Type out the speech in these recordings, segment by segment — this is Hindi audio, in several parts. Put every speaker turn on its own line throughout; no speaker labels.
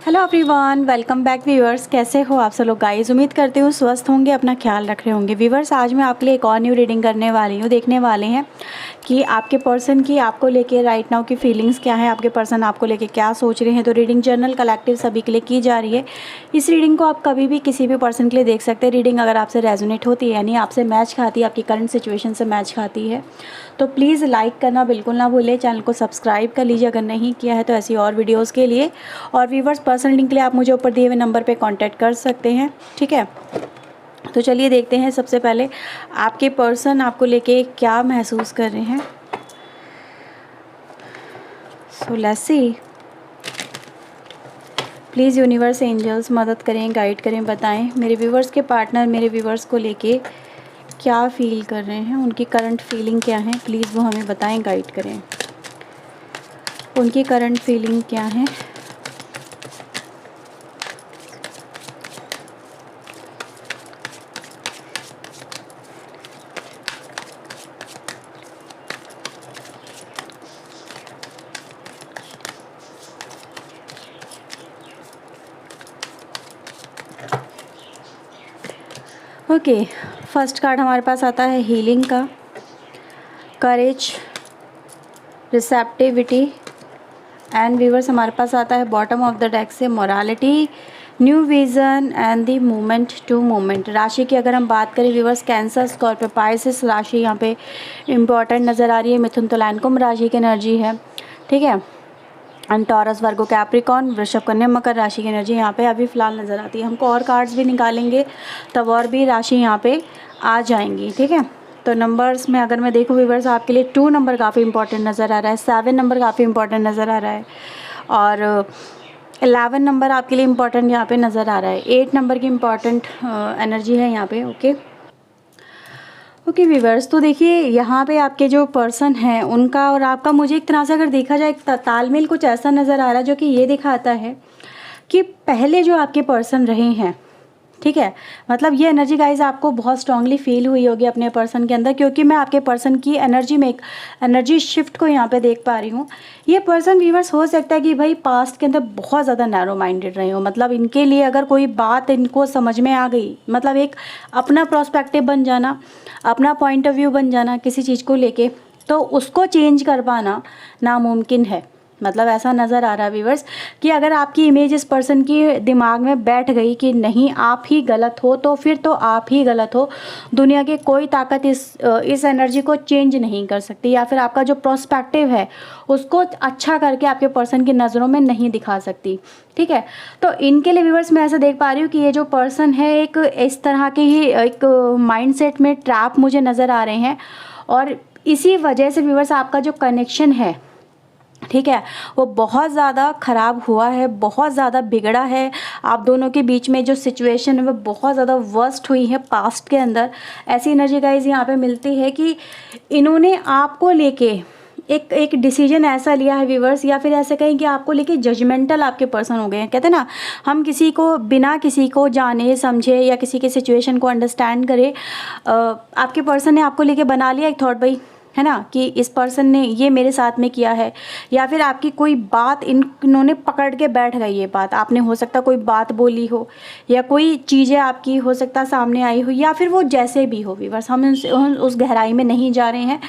Hello everyone, welcome back viewers. कैसे हो आप सब लोग गाइस? उम्मीद करती हूँ स्वस्थ होंगे, अपना ख्याल रख रहे होंगे। व्यूअर्स, आज मैं आपके लिए एक और न्यू रीडिंग करने वाली हूँ। देखने वाले हैं कि आपके पर्सन की आपको लेके राइट नाउ की फीलिंग्स क्या है, आपके पर्सन आपको लेके क्या सोच रहे हैं। तो रीडिंग जर्नल कलेक्टिव सभी के लिए की जा रही है। इस रीडिंग को आप कभी भी किसी भी पर्सन के लिए देख सकते हैं। रीडिंग अगर आपसे रेजोनेट होती है, यानी आपसे मैच खाती है, आपकी करंट सिचुएशन से मैच खाती है, तो प्लीज़ लाइक करना बिल्कुल ना भूलें। चैनल को सब्सक्राइब कर लीजिए अगर नहीं किया है तो, ऐसी और वीडियोज़ के लिए। और व्यूअर्स, पर्सनल लिंक के लिए आप मुझे ऊपर दिए हुए नंबर पे कांटेक्ट कर सकते हैं, ठीक है। तो चलिए देखते हैं सबसे पहले आपके पर्सन आपको लेके क्या महसूस कर रहे हैं। So let's see, please universe angels मदद करें, गाइड करें, बताएं मेरे व्यूवर्स के पार्टनर मेरे व्यूवर्स को लेके क्या फील कर रहे हैं, उनकी करंट फीलिंग क्या है। प्लीज़ वो हमें बताएं, गाइड करें। उनकी करंट फीलिंग क्या है। ओके, फर्स्ट कार्ड हमारे पास आता है हीलिंग का, करेज, रिसेप्टिविटी एंड व्यूवर्स हमारे पास आता है बॉटम ऑफ द डेक से morality, new vision and the movement to movement. राशि की अगर हम बात करें व्यूवर्स, कैंसर, स्कॉर्पियो, पाइसेस राशि यहाँ पे इम्पॉर्टेंट नज़र आ रही है। मिथुन, तुला, कुंभ राशि की एनर्जी है, ठीक है। एंड टॉरस, वर्गो, कैप्रिकॉर्न, वृषभ, कन्या, मकर राशि की एनर्जी यहाँ पे अभी फ़िलहाल नज़र आती है। हमको और कार्ड्स भी निकालेंगे तब और भी राशि यहाँ पे आ जाएंगी, ठीक है। तो नंबर्स में अगर मैं देखूँ व्यूवर्स, आपके लिए 2 नंबर काफ़ी इंपॉर्टेंट नज़र आ रहा है, 7 नंबर काफ़ी इंपॉर्टेंट नज़र आ रहा है, और 11 नंबर आपके लिए इंपॉर्टेंट यहाँ पे नज़र आ रहा है। 8 नंबर की इंपॉर्टेंट एनर्जी है यहाँ पे, ओके व्यूवर्स। तो देखिए यहाँ पे आपके जो पर्सन हैं उनका और आपका, मुझे एक तरह से अगर देखा जाए तालमेल कुछ ऐसा नज़र आ रहा है जो कि ये दिखाता है कि पहले जो आपके पर्सन रहे हैं, ठीक है, मतलब ये एनर्जी गाइज आपको बहुत स्ट्रांगली फील हुई होगी अपने पर्सन के अंदर, क्योंकि मैं आपके पर्सन की एनर्जी में एक एनर्जी शिफ्ट को यहाँ पे देख पा रही हूँ। ये पर्सन व्यूवर्स हो सकता है कि भाई पास्ट के अंदर बहुत ज़्यादा नैरो माइंडेड रहे हो, मतलब इनके लिए अगर कोई बात इनको समझ में आ गई, मतलब एक अपना प्रोस्पेक्टिव बन जाना, अपना पॉइंट ऑफ व्यू बन जाना किसी चीज़ को लेके, तो उसको चेंज कर पाना नामुमकिन है। मतलब ऐसा नज़र आ रहा है व्यूवर्स कि अगर आपकी इमेज इस पर्सन की दिमाग में बैठ गई कि नहीं आप ही गलत हो, तो फिर तो आप ही गलत हो। दुनिया की कोई ताकत इस एनर्जी को चेंज नहीं कर सकती, या फिर आपका जो प्रोस्पेक्टिव है उसको अच्छा करके आपके पर्सन की नज़रों में नहीं दिखा सकती, ठीक है। तो इनके लिए व्यूवर्स मैं ऐसा देख पा रही हूँ कि ये जो पर्सन है एक इस तरह के ही एक माइंडसेट में ट्रैप मुझे नज़र आ रहे हैं, और इसी वजह से व्यूवर्स आपका जो कनेक्शन है, ठीक है, वो बहुत ज़्यादा ख़राब हुआ है, बहुत ज़्यादा बिगड़ा है। आप दोनों के बीच में जो सिचुएशन है वो बहुत ज़्यादा वर्स्ट हुई है पास्ट के अंदर। ऐसी एनर्जी गाइज यहाँ पे मिलती है कि इन्होंने आपको लेके एक डिसीजन ऐसा लिया है व्यूवर्स, या फिर ऐसे कहें कि आपको लेके जजमेंटल आपके पर्सन हो गए हैं। कहते हैं ना, हम किसी को बिना किसी को जाने समझे या किसी के सिचुएशन को अंडरस्टैंड करे, आपके पर्सन ने आपको लेके बना लिया एक थॉट, भाई है ना, कि इस पर्सन ने ये मेरे साथ में किया है, या फिर आपकी कोई बात इन्होंने पकड़ के बैठ गई। ये बात आपने हो सकता कोई बात बोली हो, या कोई चीज़ें आपकी हो सकता सामने आई हो, या फिर वो जैसे भी हो व्यूवर्स, हम उस गहराई में नहीं जा रहे हैं,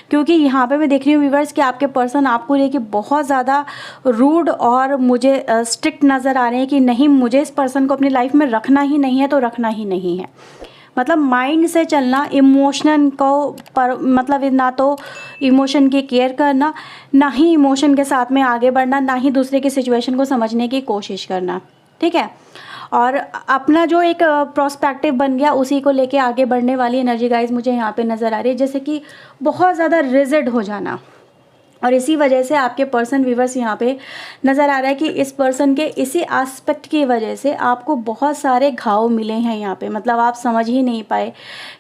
क्योंकि यहाँ पे मैं देख रही हूँ व्यूवर्स कि आपके पर्सन आपको लेके बहुत ज़्यादा रूड और मुझे स्ट्रिक्ट नज़र आ रहे हैं कि नहीं, मुझे इस पर्सन को अपनी लाइफ में रखना ही नहीं है तो रखना ही नहीं है। मतलब माइंड से चलना, इमोशन को पर मतलब ना तो इमोशन की केयर करना, ना ही इमोशन के साथ में आगे बढ़ना, ना ही दूसरे की सिचुएशन को समझने की कोशिश करना, ठीक है। और अपना जो एक प्रोस्पेक्टिव बन गया उसी को लेके आगे बढ़ने वाली एनर्जी गाइज मुझे यहाँ पे नज़र आ रही है, जैसे कि बहुत ज़्यादा रिजिड हो जाना। और इसी वजह से आपके पर्सन व्यूवर्स यहाँ पे नज़र आ रहा है कि इस पर्सन के इसी एस्पेक्ट की वजह से आपको बहुत सारे घाव मिले हैं यहाँ पे। मतलब आप समझ ही नहीं पाए,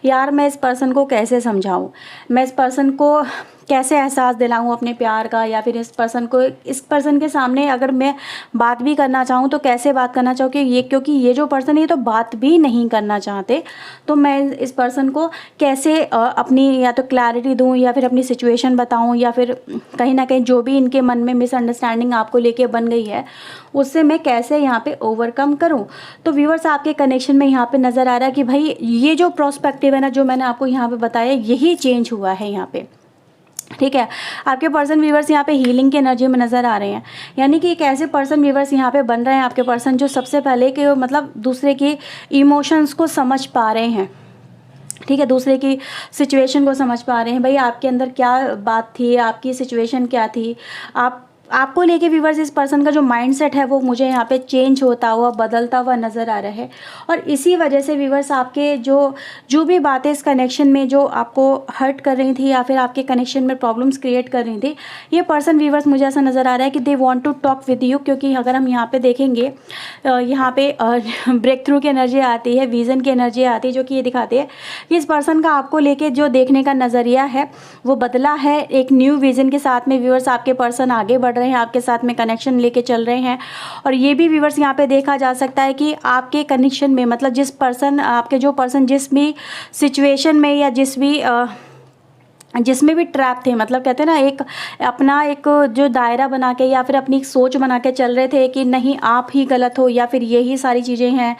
यार मैं इस पर्सन को कैसे समझाऊँ, मैं इस पर्सन को कैसे एहसास दिलाऊं अपने प्यार का, या फिर इस पर्सन के सामने अगर मैं बात भी करना चाहूँ तो कैसे बात करना चाहूँ, कि क्योंकि ये जो पर्सन ये तो बात भी नहीं करना चाहते, तो मैं इस पर्सन को कैसे अपनी या तो क्लैरिटी दूं, या फिर अपनी सिचुएशन बताऊं, या फिर कहीं ना कहीं जो भी इनके मन में मिसअंडरस्टैंडिंग आपको लेके बन गई है उससे मैं कैसे यहाँ पे ओवरकम करूं। तो व्यूअर्स, आपके कनेक्शन में यहाँ पे नज़र आ रहा है कि भाई ये जो प्रोस्पेक्टिव है ना, जो मैंने आपको यहाँ पे बताया, यही चेंज हुआ है यहाँ पे। ठीक है, आपके पर्सन व्यूवर्स यहाँ पे हीलिंग की एनर्जी में नज़र आ रहे हैं, यानी कि एक ऐसे पर्सन व्यूवर्स यहाँ पे बन रहे हैं आपके पर्सन, जो सबसे पहले कि मतलब दूसरे के इमोशंस को समझ पा रहे हैं। ठीक है, दूसरे की सिचुएशन को समझ पा रहे हैं, भाई आपके अंदर क्या बात थी, आपकी सिचुएशन क्या थी, आपको लेके व्यूवर्स इस पर्सन का जो माइंडसेट है वो मुझे यहाँ पे चेंज होता हुआ, बदलता हुआ नज़र आ रहा है। और इसी वजह से व्यूवर्स आपके जो भी बातें इस कनेक्शन में जो आपको हर्ट कर रही थी, या फिर आपके कनेक्शन में प्रॉब्लम्स क्रिएट कर रही थी, ये पर्सन व्यूवर्स मुझे ऐसा नज़र आ रहा है कि they want to talk with you. क्योंकि अगर हम यहाँ पे देखेंगे, यहाँ पे ब्रेक थ्रू की एनर्जी आती है, विज़न की एनर्जी आती है, जो कि ये दिखाती है कि इस पर्सन का आपको लेके जो देखने का नज़रिया है वो बदला है। एक न्यू विज़न के साथ में व्यूवर्स आपके पर्सन आगे बढ़ रहे हैं, आपके साथ में कनेक्शन लेके चल रहे हैं। और ये भी व्यूवर्स यहाँ पे देखा जा सकता है कि आपके कनेक्शन में, मतलब आपके जो पर्सन जिस भी सिचुएशन में या जिसमें भी ट्रैप थे, मतलब कहते हैं ना, एक अपना एक जो दायरा बना के या फिर अपनी एक सोच बना के चल रहे थे कि नहीं आप ही गलत हो, या फिर यही सारी चीज़ें हैं,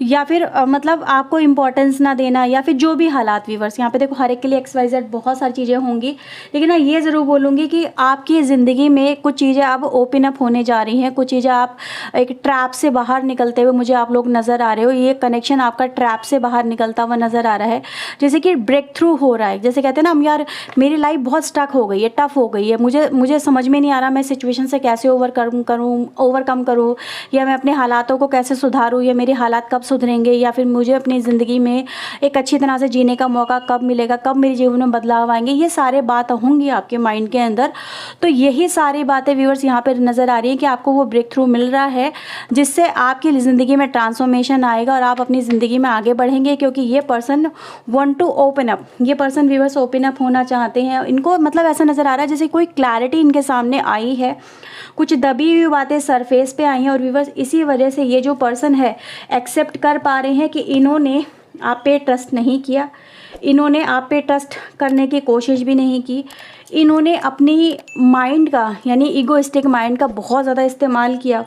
या फिर मतलब आपको इम्पोर्टेंस ना देना, या फिर जो भी हालात व्यूवर्स यहाँ पे देखो, हर एक के लिए XYZ बहुत सारी चीज़ें होंगी। लेकिन मैं ये ज़रूर बोलूँगी कि आपकी ज़िंदगी में कुछ चीज़ें अब ओपन अप होने जा रही हैं, कुछ चीज़ें आप एक ट्रैप से बाहर निकलते हुए मुझे आप लोग नज़र आ रहे हो। ये कनेक्शन आपका ट्रैप से बाहर निकलता हुआ नज़र आ रहा है, जैसे कि ब्रेक थ्रू हो रहा है। जैसे कहते हैं ना हम, यार मेरी लाइफ बहुत स्टक हो गई है, टफ हो गई है, मुझे समझ में नहीं आ रहा मैं सिचुएशन से कैसे ओवरकम करूँ, या मैं अपने हालातों को कैसे सुधारूँ, या मेरे हालात कब सुधरेंगे, या फिर मुझे अपनी ज़िंदगी में एक अच्छी तरह से जीने का मौका कब मिलेगा, कब मेरे जीवन में बदलाव आएंगे। ये सारे बात होंगी आपके माइंड के अंदर। तो यही सारी बातें व्यूअर्स यहाँ पर नज़र आ रही है कि आपको वो ब्रेक थ्रू मिल रहा है, जिससे आपकी ज़िंदगी में ट्रांसफॉर्मेशन आएगा और आप अपनी ज़िंदगी में आगे बढ़ेंगे। क्योंकि ये person want to open up, ये पर्सन व्यूअर्स ओपन अप होना चाहते हैं। इनको मतलब ऐसा नज़र आ रहा है जैसे कोई क्लैरिटी इनके सामने आई है, कुछ दबी हुई बातें सरफेस पे आई हैं। और व्यूअर्स इसी वजह से ये जो पर्सन है एक्सेप्ट कर पा रहे हैं कि इन्होंने आप पे ट्रस्ट नहीं किया, इन्होंने आप पे ट्रस्ट करने की कोशिश भी नहीं की, इन्होंने अपनी माइंड का यानी ईगोइस्टिक माइंड का बहुत ज़्यादा इस्तेमाल किया।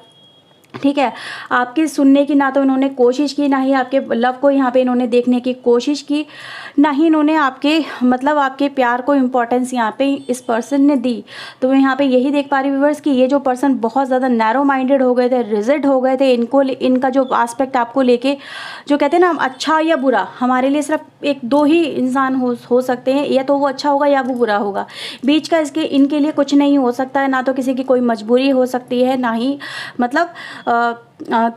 ठीक है, आपके सुनने की ना तो इन्होंने कोशिश की, ना ही आपके लव को यहाँ पे इन्होंने देखने की कोशिश की, ना ही इन्होंने आपके प्यार को इम्पोर्टेंस यहाँ पे इस पर्सन ने दी। तो मैं यहाँ पे यही देख पा रही हूँ व्यूअर्स कि ये जो पर्सन बहुत ज़्यादा नैरो माइंडेड हो गए थे, रिजिड हो गए थे। इनका जो आस्पेक्ट आपको लेके, जो कहते हैं ना अच्छा या बुरा, हमारे लिए सिर्फ एक दो ही इंसान हो सकते हैं, या तो वो अच्छा होगा या वो बुरा होगा। बीच का इनके लिए कुछ नहीं हो सकता है, ना तो किसी की कोई मजबूरी हो सकती है, ना ही मतलब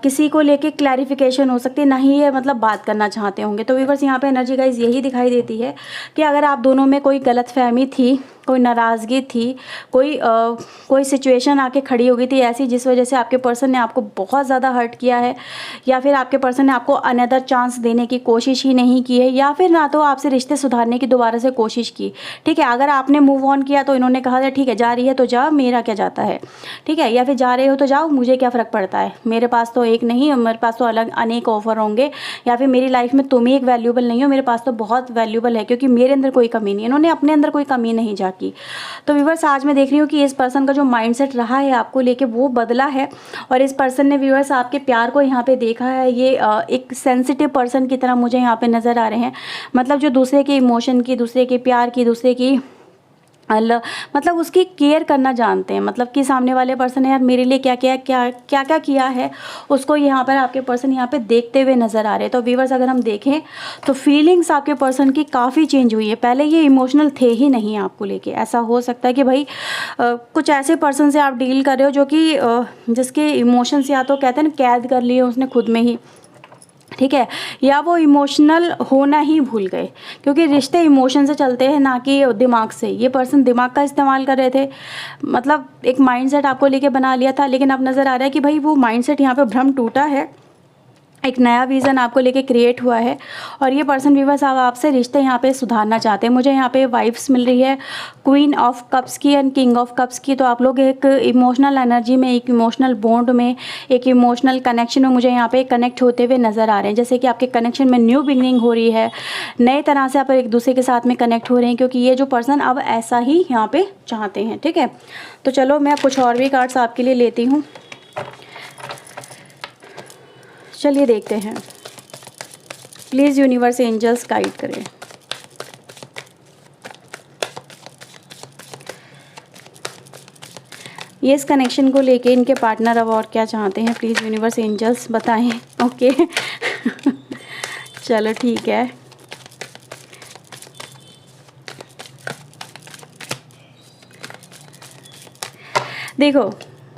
किसी को लेके क्लैरिफिकेशन हो सकती है, ना ही ये मतलब बात करना चाहते होंगे। तो व्यूअर्स यहाँ पे एनर्जी गाइस यही दिखाई देती है कि अगर आप दोनों में कोई गलतफहमी थी, कोई नाराज़गी थी, कोई सिचुएशन आके खड़ी हो गई थी ऐसी जिस वजह से आपके पर्सन ने आपको बहुत ज़्यादा हर्ट किया है, या फिर आपके पर्सन ने आपको अनदर चांस देने की कोशिश ही नहीं की है, या फिर ना तो आपसे रिश्ते सुधारने की दोबारा से कोशिश की। ठीक है, अगर आपने मूव ऑन किया तो इन्होंने कहा ठीक है जा रही है तो जा, मेरा क्या जाता है। ठीक है, या फिर जा रहे हो तो जाओ, मुझे क्या फ़र्क पड़ता है, मेरे पास तो एक नहीं, मेरे पास तो अलग अनेक ऑफर होंगे, या फिर मेरी लाइफ में तुम ही एक वैल्यूबल नहीं हो, मेरे पास तो बहुत वैल्यूबल है क्योंकि मेरे अंदर कोई कमी नहीं है। इन्होंने अपने अंदर कोई कमी नहीं झांकी। तो व्यूअर्स आज मैं देख रही हूँ कि इस पर्सन का जो माइंडसेट रहा है आपको लेके वो बदला है, और इस पर्सन ने व्यूअर्स आपके प्यार को यहाँ पे देखा है। ये एक सेंसिटिव पर्सन की तरह मुझे यहाँ पे नज़र आ रहे हैं, मतलब जो दूसरे के इमोशन की, दूसरे के प्यार की, दूसरे की मतलब उसकी केयर करना जानते हैं। मतलब कि सामने वाले पर्सन ने यार मेरे लिए क्या क्या किया है, उसको यहाँ पर आपके पर्सन यहाँ पे देखते हुए नज़र आ रहे हैं। तो व्यूअर्स अगर हम देखें तो फीलिंग्स आपके पर्सन की काफ़ी चेंज हुई है। पहले ये इमोशनल थे ही नहीं आपको लेके। ऐसा हो सकता है कि भाई कुछ ऐसे पर्सन से आप डील कर रहे हो जो कि जिसके इमोशंस या तो कहते हैं ना कैद कर लिए उसने खुद में ही। ठीक है, या वो इमोशनल होना ही भूल गए, क्योंकि रिश्ते इमोशन से चलते हैं ना कि दिमाग से। ये पर्सन दिमाग का इस्तेमाल कर रहे थे, मतलब एक माइंडसेट आपको लेके बना लिया था, लेकिन अब नज़र आ रहा है कि भाई वो माइंडसेट यहाँ पे भ्रम टूटा है। एक नया विज़न आपको लेके क्रिएट हुआ है और ये पर्सन व्यूअर्स अब आपसे रिश्ते यहाँ पे सुधारना चाहते हैं। मुझे यहाँ पे वाइब्स मिल रही है क्वीन ऑफ कप्स की एंड किंग ऑफ कप्स की। तो आप लोग एक इमोशनल एनर्जी में, एक इमोशनल बॉन्ड में, एक इमोशनल कनेक्शन में मुझे यहाँ पे कनेक्ट होते हुए नज़र आ रहे हैं। जैसे कि आपके कनेक्शन में न्यू बिगनिंग हो रही है, नए तरह से आप एक दूसरे के साथ में कनेक्ट हो रहे हैं, क्योंकि ये जो पर्सन अब ऐसा ही यहाँ पे चाहते हैं। ठीक है, तो चलो मैं कुछ और भी कार्ड्स आपके लिए लेती हूँ। चलिए देखते हैं, प्लीज़ यूनिवर्स एंजल्स गाइड करें। ये इस कनेक्शन को लेके इनके पार्टनर अब और क्या चाहते हैं, प्लीज़ यूनिवर्स एंजल्स बताएं। ओके चलो ठीक है। देखो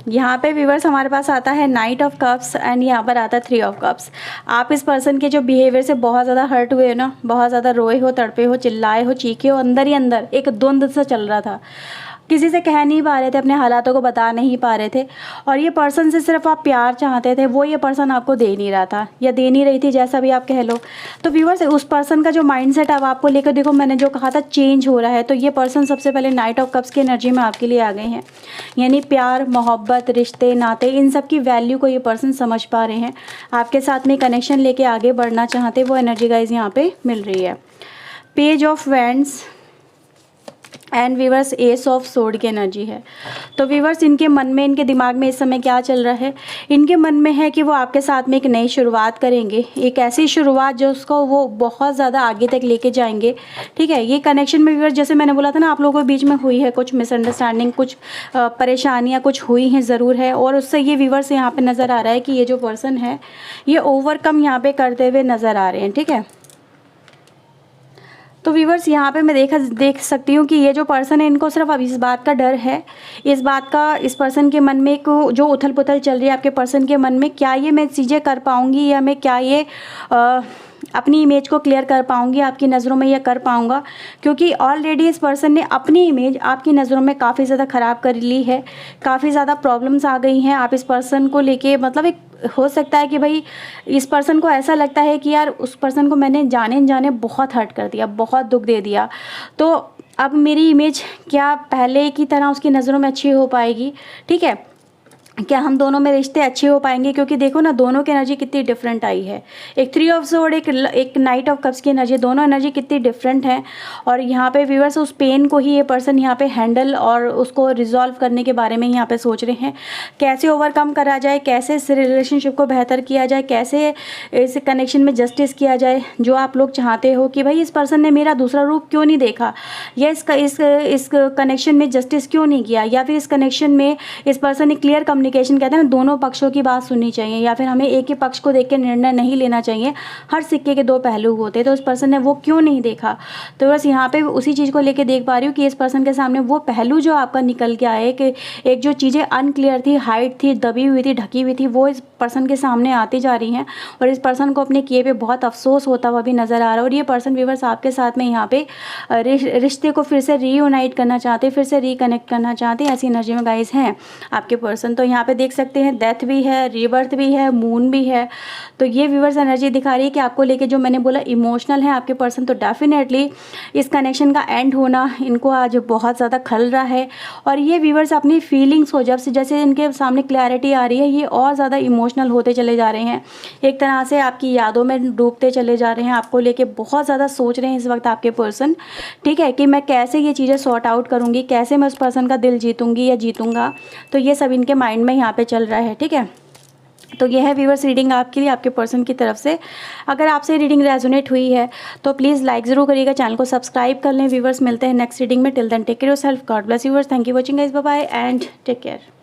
यहाँ पे व्यूअर्स हमारे पास आता है नाइट ऑफ कप्स एंड यहाँ पर आता है 3 ऑफ कप्स। आप इस पर्सन के जो बिहेवियर से बहुत ज़्यादा हर्ट हुए हो ना, बहुत ज़्यादा रोए हो, तड़पे हो, चिल्लाए हो, चीखे हो, अंदर ही अंदर एक द्वंद्व सा चल रहा था, किसी से कह नहीं पा रहे थे, अपने हालातों को बता नहीं पा रहे थे, और ये पर्सन से सिर्फ आप प्यार चाहते थे, वो ये पर्सन आपको दे नहीं रहा था या दे नहीं रही थी, जैसा भी आप कह लो। तो व्यूअर्स उस पर्सन का जो माइंडसेट अब आपको लेकर, देखो मैंने जो कहा था चेंज हो रहा है, तो ये पर्सन सबसे पहले नाइट ऑफ कप्स की एनर्जी में आपके लिए आ गए हैं। यानी प्यार, मोहब्बत, रिश्ते, नाते, इन सब की वैल्यू को ये पर्सन समझ पा रहे हैं, आपके साथ में कनेक्शन लेके आगे बढ़ना चाहते, वो एनर्जी गाइज यहाँ पे मिल रही है। Page of wands and viewers S of sword की एनर्जी है। तो व्यूअर्स इनके मन में, इनके दिमाग में इस समय क्या चल रहा है, इनके मन में है कि वो आपके साथ में एक नई शुरुआत करेंगे, एक ऐसी शुरुआत जो उसको वो बहुत ज़्यादा आगे तक लेके जाएंगे। ठीक है, ये कनेक्शन में व्यूअर्स जैसे मैंने बोला था ना, आप लोगों के बीच में हुई है कुछ मिसअंडरस्टैंडिंग, कुछ परेशानियाँ कुछ हुई हैं ज़रूर है, और उससे ये व्यूअर्स यहाँ पर नज़र आ रहा है कि ये जो पर्सन है ये ओवरकम यहाँ पर करते हुए नज़र आ रहे हैं। ठीक है, तो व्यूवर्स यहाँ पे मैं देख सकती हूँ कि ये जो पर्सन है, इनको सिर्फ अब इस बात का डर है, इस बात का इस पर्सन के मन में एक जो उथल पुथल चल रही है आपके पर्सन के मन में, क्या ये मैं चीज़ें कर पाऊँगी, या मैं क्या ये अपनी इमेज को क्लियर कर पाऊँगी आपकी नज़रों में, या कर पाऊँगा, क्योंकि ऑलरेडी इस पर्सन ने अपनी इमेज आपकी नज़रों में काफ़ी ज़्यादा ख़राब कर ली है, काफ़ी ज़्यादा प्रॉब्लम्स आ गई हैं आप इस पर्सन को लेके। मतलब एक हो सकता है कि भाई इस पर्सन को ऐसा लगता है कि यार उस पर्सन को मैंने जाने जाने बहुत हर्ट कर दिया, बहुत दुख दे दिया, तो अब मेरी इमेज क्या पहले की तरह उसकी नज़रों में अच्छी हो पाएगी। ठीक है, क्या हम दोनों में रिश्ते अच्छे हो पाएंगे, क्योंकि देखो ना दोनों की एनर्जी कितनी डिफरेंट आई है, एक 3 ऑफ सोर्ड, एक नाइट ऑफ कप्स की एनर्जी, दोनों एनर्जी कितनी डिफरेंट है। और यहाँ पे व्यूअर्स उस पेन को ही ये पर्सन यहाँ पे हैंडल और उसको रिजॉल्व करने के बारे में यहाँ पे सोच रहे हैं, कैसे ओवरकम करा जाए, कैसे इस रिलेशनशिप को बेहतर किया जाए, कैसे इस कनेक्शन में जस्टिस किया जाए। जो आप लोग चाहते हो कि भाई इस पर्सन ने मेरा दूसरा रूप क्यों नहीं देखा, या इस कनेक्शन में जस्टिस क्यों नहीं किया, या फिर इस कनेक्शन में इस पर्सन ने क्लियर कम्युनिकेशन, कहते हैं ना दोनों पक्षों की बात सुननी चाहिए, या फिर हमें एक ही पक्ष को देख के निर्णय नहीं लेना चाहिए, हर सिक्के के 2 पहलू होते हैं, तो इस पर्सन ने वो क्यों नहीं देखा। तो बस यहाँ पे उसी चीज़ को लेके देख पा रही हूँ कि इस पर्सन के सामने वो पहलू जो आपका निकल के आए, कि एक जो चीज़ें अनक्लियर थी, हाइड थी, दबी हुई थी, ढकी हुई थी, वो इस पर्सन के सामने आती जा रही हैं, और इस पर्सन को अपने किए पे बहुत अफसोस होता हुआ भी नज़र आ रहा है। और ये पर्सन व्यूअर्स आपके साथ में यहाँ पे रिश्ते को फिर से रीयूनाइट करना चाहते, फिर से रिकनेक्ट करना चाहते, ऐसी एनर्जी में गाइस हैं आपके पर्सन। तो यहाँ पे देख सकते हैं डेथ भी है, रीबर्थ भी है, मून भी है। तो ये व्यूअर्स एनर्जी दिखा रही है कि आपको लेके जो मैंने बोला इमोशनल है आपके पर्सन, तो डेफिनेटली इस कनेक्शन का एंड होना इनको आज बहुत ज़्यादा खल रहा है। और ये व्यूअर्स अपनी फीलिंग्स को जब से जैसे इनके सामने क्लैरिटी आ रही है, ये और ज़्यादा इमोशनल होते चले जा रहे हैं, एक तरह से आपकी यादों में डूबते चले जा रहे हैं, आपको लेके बहुत ज़्यादा सोच रहे हैं इस वक्त आपके पर्सन। ठीक है, कि मैं कैसे ये चीज़ें सॉर्ट आउट करूँगी, कैसे मैं उस पर्सन का दिल जीतूँगी या जीतूँगा, तो ये सब इनके माइंड में यहाँ पे चल रहा है। ठीक है, तो ये है व्यूअर्स रीडिंग आपके लिए आपके पर्सन की तरफ से। अगर आपसे रीडिंग रेजोनेट हुई है तो प्लीज़ लाइक ज़रूर करिएगा, चैनल को सब्सक्राइब कर लें। व्यूअर्स मिलते हैं नेक्स्ट रीडिंग में, till then take care yourself, God bless you viewers, thank you watching guys, bye bye and take care.